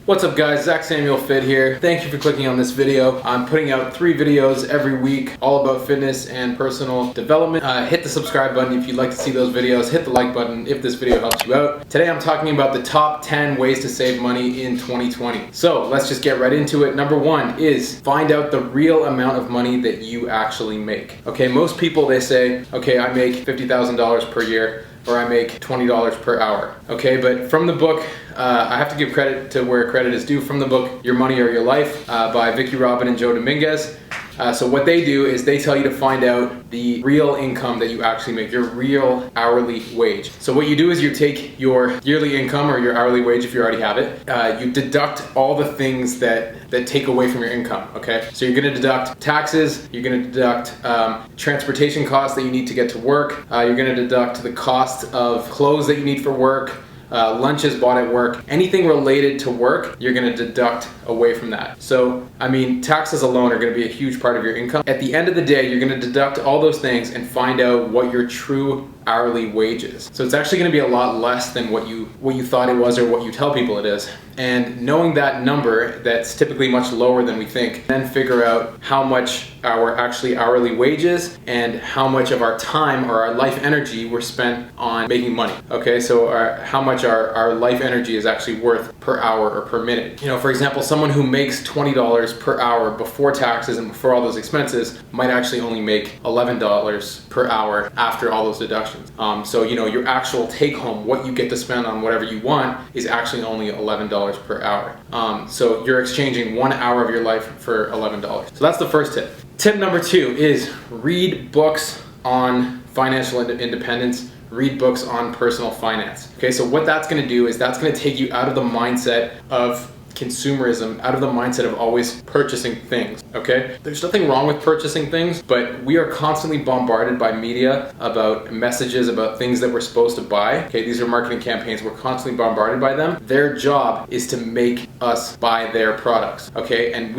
What's up guys, Zach Samuel Fit here. Thank you for clicking on this video. I'm putting out 3 videos every week all about fitness and personal development. Hit the subscribe button if you'd like to see those videos. Hit the like button if this video helps you out. Today I'm talking about the top 10 ways to save money in 2020. So let's just get right into it. Number 1 is find out the real amount of money that you actually make. Okay, most people they say, okay, I make $50,000 per year, or I make $20 per hour. Okay, but from the book, I have to give credit to where credit is due. From the book, Your Money or Your Life by Vicki Robin and Joe Dominguez. So what they do is they tell you to find out the real income that you actually make, your real hourly wage. So what you do is you take your yearly income or your hourly wage if you already have it, you deduct all the things that take away from your income, okay? So you're gonna deduct taxes, you're gonna deduct transportation costs that you need to get to work, you're gonna deduct the cost of clothes that you need for work, lunches bought at work, anything related to work, you're gonna deduct away from that. So, I mean, taxes alone are gonna be a huge part of your income. At the end of the day, you're gonna deduct all those things and find out what your true hourly wage is. So it's actually gonna be a lot less than what you thought it was or what you tell people it is. And knowing that number, that's typically much lower than we think, then figure out how much our actually hourly wages and how much of our time or our life energy we're spent on making money. Okay, so how much our life energy is actually worth per hour or per minute. You know, for example, someone who makes $20 per hour before taxes and before all those expenses might actually only make $11 per hour after all those deductions. So, you know, your actual take home, what you get to spend on whatever you want, is actually only $11 per hour. So you're exchanging 1 hour of your life for $11. So that's the first tip. Tip number 2 is read books on financial independence. Read books on personal finance. Okay, so what that's gonna do is that's gonna take you out of the mindset of consumerism, out of the mindset of always purchasing things, okay? There's nothing wrong with purchasing things, but we are constantly bombarded by media about messages, about things that we're supposed to buy. Okay, these are marketing campaigns, we're constantly bombarded by them. Their job is to make us buy their products, okay? And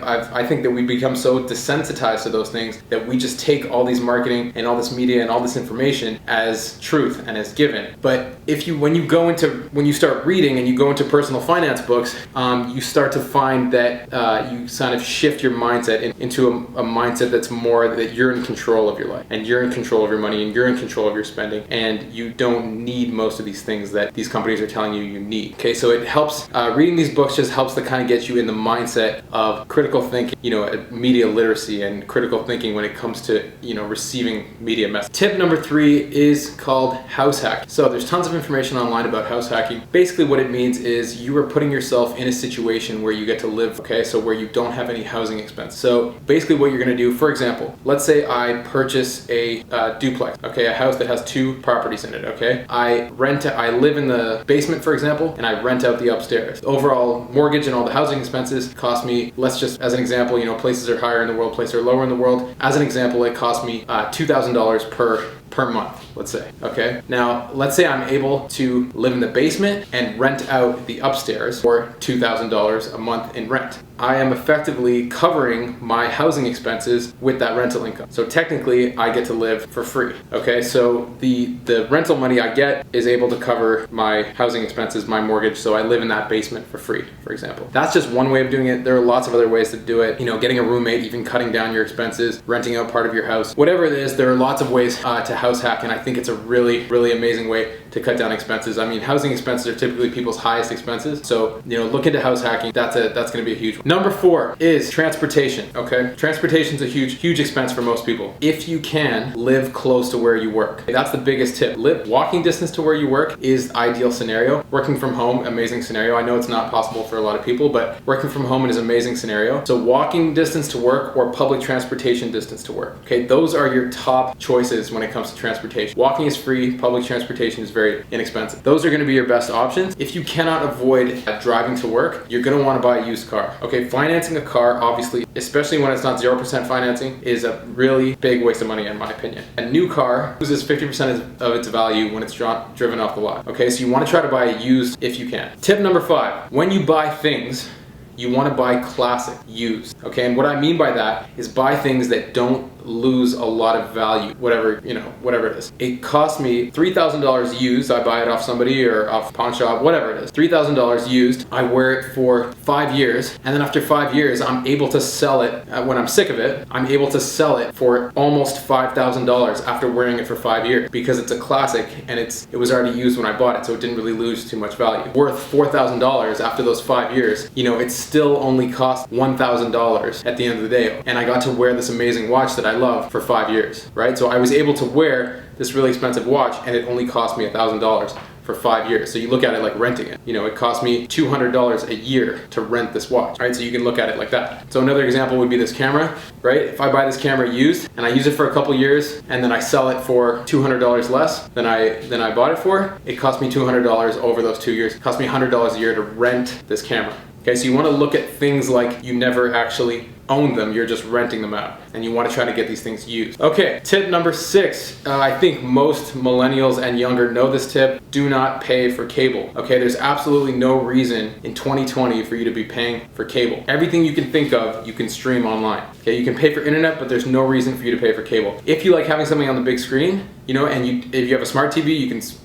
I think that we become so desensitized to those things that we just take all these marketing and all this media and all this information as truth and as given. But when you start reading and you go into personal finance books, you start to find that you kind of shift your mindset into a mindset that's more that you're in control of your life and you're in control of your money and you're in control of your spending and you don't need most of these things that these companies are telling you you need. Okay, so it helps, reading these books just helps to kind of get you in the mindset of critical thinking, you know, media literacy and critical thinking when it comes to, you know, receiving media messages. Tip number 3 is called house hacking. So there's tons of information online about house hacking. Basically what it means is you are putting yourself in a situation where you get to live, okay, so where you don't have any housing expense. So basically what you're gonna do, for example, let's say I purchase a duplex, okay, a house that has 2 properties in it, okay? I live in the basement, for example, and I rent out the upstairs. Overall mortgage and all the housing expenses cost me, let's just, as an example, you know, places are higher in the world, places are lower in the world. As an example, it cost me $2,000 per month, let's say, okay? Now, let's say I'm able to live in the basement and rent out the upstairs for $2,000 a month in rent. I am effectively covering my housing expenses with that rental income. So technically, I get to live for free, okay? So the rental money I get is able to cover my housing expenses, my mortgage, so I live in that basement for free, for example. That's just one way of doing it. There are lots of other ways to do it. You know, getting a roommate, even cutting down your expenses, renting out part of your house. Whatever it is, there are lots of ways to house hack, and I think it's a really, really amazing way to cut down expenses. I mean, housing expenses are typically people's highest expenses, so, you know, look into house hacking. That's gonna be a huge one. Number 4 is transportation, okay? Transportation's a huge expense for most people. If you can, live close to where you work. That's the biggest tip. Walking distance to where you work is ideal scenario. Working from home, amazing scenario. I know it's not possible for a lot of people, but working from home is an amazing scenario. So walking distance to work or public transportation distance to work, okay? Those are your top choices when it comes to transportation. Walking is free, public transportation is very inexpensive. Those are gonna be your best options. If you cannot avoid driving to work, you're gonna wanna buy a used car. Okay, financing a car, obviously, especially when it's not 0% financing, is a really big waste of money in my opinion. A new car loses 50% of its value when it's driven off the lot. Okay, so you wanna try to buy a used if you can. Tip number 5, when you buy things, you want to buy classic, used, okay? And what I mean by that is buy things that don't lose a lot of value, whatever it is. It cost me $3,000 used. I buy it off somebody or off pawn shop, whatever it is. $3,000 used. I wear it for 5 years, and then after 5 years, I'm able to sell it. When I'm sick of it, I'm able to sell it for almost $5,000 after wearing it for 5 years, because it's a classic and it was already used when I bought it, so it didn't really lose too much value. Worth $4,000 after those 5 years, it still only cost $1,000 at the end of the day, and I got to wear this amazing watch that I love for 5 years, right? So I was able to wear this really expensive watch, and it only cost me $1,000 for 5 years. So you look at it like renting it. It cost me $200 a year to rent this watch, right? So you can look at it like that. So another example would be this camera, right? If I buy this camera used and I use it for a couple years and then I sell it for $200 less than I bought it for, it cost me $200 over those 2 years. It cost me $100 a year to rent this camera. Okay, so you want to look at things like you never actually own them, you're just renting them out, and you want to try to get these things used. Okay, tip number 6. I think most millennials and younger know this tip. Do not pay for cable. Okay, there's absolutely no reason in 2020 for you to be paying for cable. Everything you can think of, you can stream online. Okay, you can pay for internet, but there's no reason for you to pay for cable. If you like having something on the big screen, and if you have a smart TV,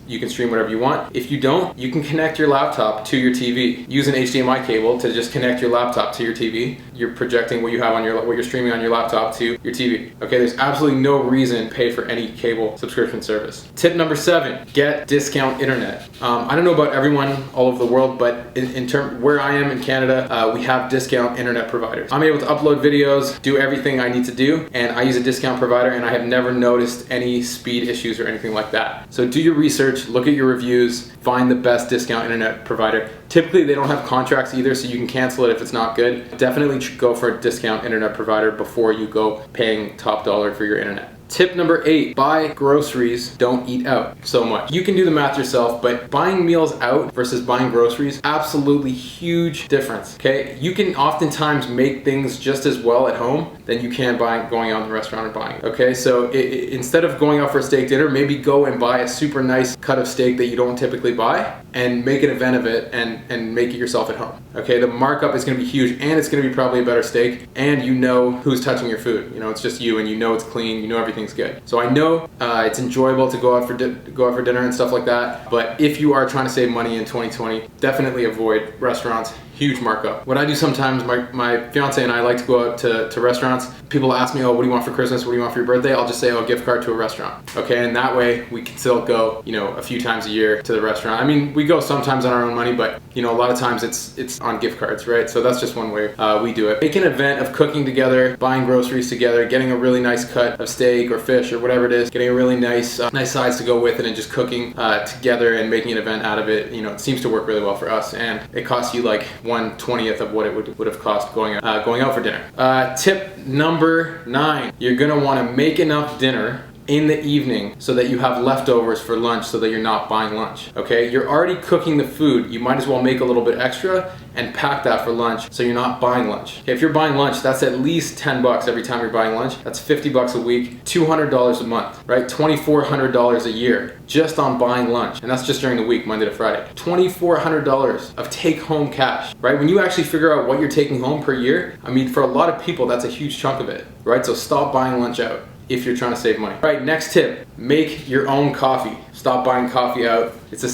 you can stream whatever you want. If you don't, you can connect your laptop to your TV. Use an HDMI cable to just connect your laptop to your TV. You're projecting what you have on what you're streaming on your laptop to your TV. Okay, there's absolutely no reason to pay for any cable subscription service. Tip number 7, get discount internet. I don't know about everyone all over the world, but in terms where I am in Canada, we have discount internet providers. I'm able to upload videos, do everything I need to do, and I use a discount provider, and I have never noticed any speed issues or anything like that. So do your research, look at your reviews, find the best discount internet provider. Typically they don't have contracts either, so you can cancel it if it's not good. Definitely go for a discount internet provider before you go paying top dollar for your internet. Tip number 8, buy groceries, don't eat out so much. You can do the math yourself, but buying meals out versus buying groceries, absolutely huge difference, okay? You can oftentimes make things just as well at home than you can going out in the restaurant and buying it, okay? So instead of going out for a steak dinner, maybe go and buy a super nice cut of steak that you don't typically buy and make an event of it and make it yourself at home, okay? The markup is gonna be huge, and it's gonna be probably a better steak, and you know who's touching your food. It's just you, and you know it's clean, you know everything's good. So I know it's enjoyable to go out for dinner and stuff like that, but if you are trying to save money in 2020, definitely avoid restaurants. Huge markup. What I do sometimes, my fiance and I like to go out to restaurants. People ask me, oh, what do you want for Christmas? What do you want for your birthday? I'll just say, oh, gift card to a restaurant. Okay, and that way we can still go, a few times a year to the restaurant. I mean, we go sometimes on our own money, but a lot of times it's on gift cards, right? So that's just one way we do it. Make an event of cooking together, buying groceries together, getting a really nice cut of steak or fish or whatever it is, getting a really nice sides to go with it, and just cooking together and making an event out of it. It seems to work really well for us, and it costs you like 1/20th of what it would have cost going out for dinner. Tip number 9, you're gonna want to make enough dinner in the evening so that you have leftovers for lunch, so that you're not buying lunch, okay? You're already cooking the food, you might as well make a little bit extra and pack that for lunch so you're not buying lunch. Okay, if you're buying lunch, that's at least 10 bucks every time you're buying lunch. That's 50 bucks a week, $200 a month, right? $2,400 a year just on buying lunch. And that's just during the week, Monday to Friday. $2,400 of take-home cash, right? When you actually figure out what you're taking home per year, I mean, for a lot of people, that's a huge chunk of it, right? So stop buying lunch out if you're trying to save money. All right, next tip, make your own coffee. Stop buying coffee out. It's the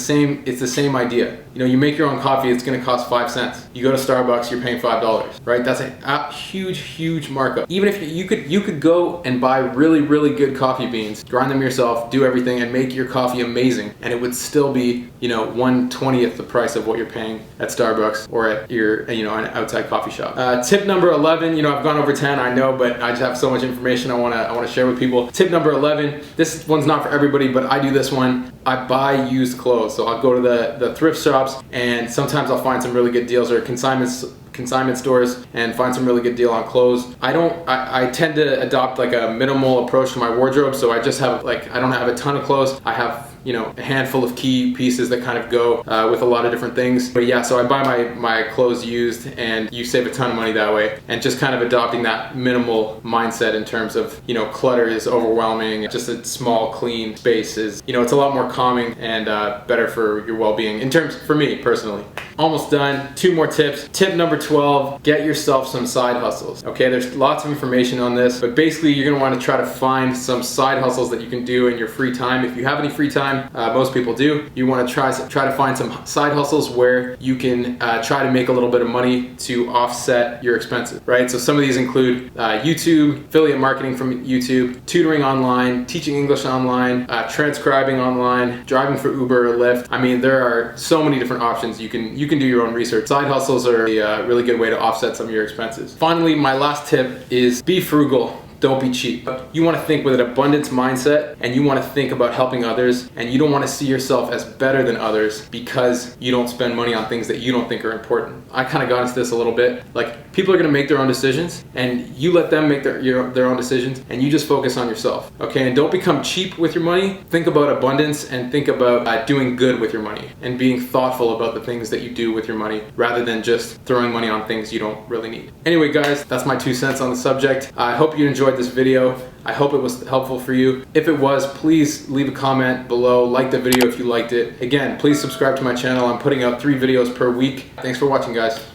same idea. You make your own coffee, it's gonna cost 5 cents. You go to Starbucks, you're paying $5, right? That's a huge markup. Even if you could go and buy really good coffee beans, grind them yourself, do everything, and make your coffee amazing, and it would still be 1/20th the price of what you're paying at Starbucks or at your an outside coffee shop. Tip number 11, I've gone over 10, I know, but I just have so much information I wanna share with people. Tip number 11, this one's not for everybody, but I do this one. I buy used clothes. So I'll go to the thrift shops, and sometimes I'll find some really good deals, or consignment stores, and find some really good deal on clothes. I tend to adopt like a minimal approach to my wardrobe, so I just have I don't have a ton of clothes. I have a handful of key pieces that kind of go with a lot of different things. But yeah, so I buy my clothes used, and you save a ton of money that way. And just kind of adopting that minimal mindset in terms of clutter is overwhelming. Just a small clean space is it's a lot more calming and better for your well-being for me personally. Almost done. 2 more tips. Tip number 12, get yourself some side hustles. Okay, there's lots of information on this, but basically you're gonna wanna try to find some side hustles that you can do in your free time. If you have any free time, most people do, you wanna try to find some side hustles where you can try to make a little bit of money to offset your expenses, right? So some of these include YouTube, affiliate marketing from YouTube, tutoring online, teaching English online, transcribing online, driving for Uber or Lyft. I mean, there are so many different options. You can do your own research. Side hustles are a really good way to offset some of your expenses. Finally, my last tip is be frugal. Don't be cheap. You want to think with an abundance mindset, and you want to think about helping others, and you don't want to see yourself as better than others because you don't spend money on things that you don't think are important. I kind of got into this a little bit. Like, people are going to make their own decisions, and you let them make their own decisions, and you just focus on yourself. Okay, and don't become cheap with your money. Think about abundance and think about doing good with your money and being thoughtful about the things that you do with your money rather than just throwing money on things you don't really need. Anyway, guys, that's my 2 cents on the subject. I hope you enjoyed this video. I hope it was helpful for you. If it was, please leave a comment below, like the video if you liked it. Again, please subscribe to my channel. I'm putting out 3 videos per week. Thanks for watching, guys.